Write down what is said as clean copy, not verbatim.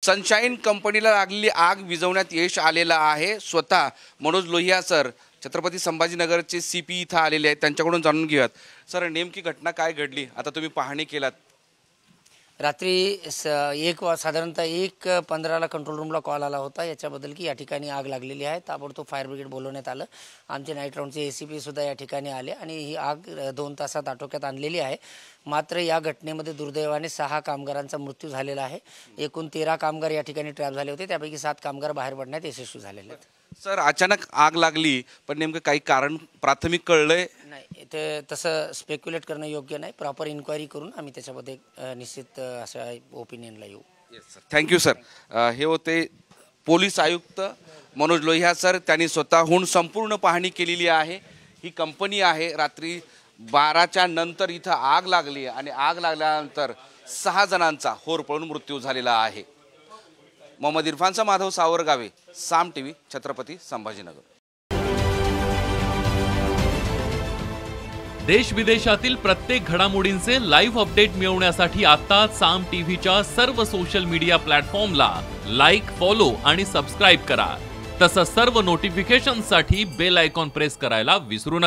Sunshine कंपनीला लागलेली आग विझवण्यात यश आलेलं आहे। स्वतः मनोज लोहिया सर छत्रपती संभाजीनगरचे सीपी इथं आलेले आहेत, त्यांच्याकडून जाणून घेऊयात। सर, नेमकी घटना काय घडली? आता तुम्ही पाहणी केलात। रात्री साधारणतः 1:15ला कंट्रोल रूमला कॉल आला होता याच्याबद्दल की या ठिकाणी आग लागलेली आहे। ताबडतोब फायर ब्रिगेड बोलवण्यात आलं। आमचे नाईट राऊंडचे एसीपी सुद्धा या ठिकाणी आले आणि ही आग 2 तासात आटोक्यात आणलेली आहे। मात्र या घटनेमध्ये दुर्दैवाने 6 कामगारांचा मृत्यू झालेला आहे। एकूण 13 कामगार या ठिकाणी ट्रॅप झाले होते, त्यापैकी 7 कामगार बाहेर पडण्यात यशस्वी झालेले आहेत। सर, अचानक आग लागली, पण नेमकं काही कारण प्राथमिक कळलंय नाही? ते तसं स्पेक्युलेट करणं योग्य नाही। प्रॉपर इन्क्वायरी करून आम्ही त्याच्यामध्ये निश्चित अशा ओपिनियनला येऊ। Yes sir, thank you sir. हे होते पोलीस आयुक्त मनोज लोहिया सर। त्यांनी स्वतःहून संपूर्ण पाहणी केलेली आहे। ही कंपनी आहे, रात्री 12च्या नंतर इथं आग लागली आणि आग लागल्यानंतर 6 जणांचा होरपळून मृत्यू झालेला आहे। मोहम्मद इरफानचा माधव सावरगावे, साम टीव्ही, छत्रपती संभाजीनगर। देश विदेशातील प्रत्येक घडामोडींचे लाईव्ह अपडेट मिळवण्यासाठी आता साम टीव्हीच्या सर्व सोशल मीडिया प्लॅटफॉर्मला लाईक, फॉलो आणि सबस्क्राईब करा। तसंच सर्व नोटिफिकेशनसाठी बेल आयकॉन प्रेस करायला विसरू नका।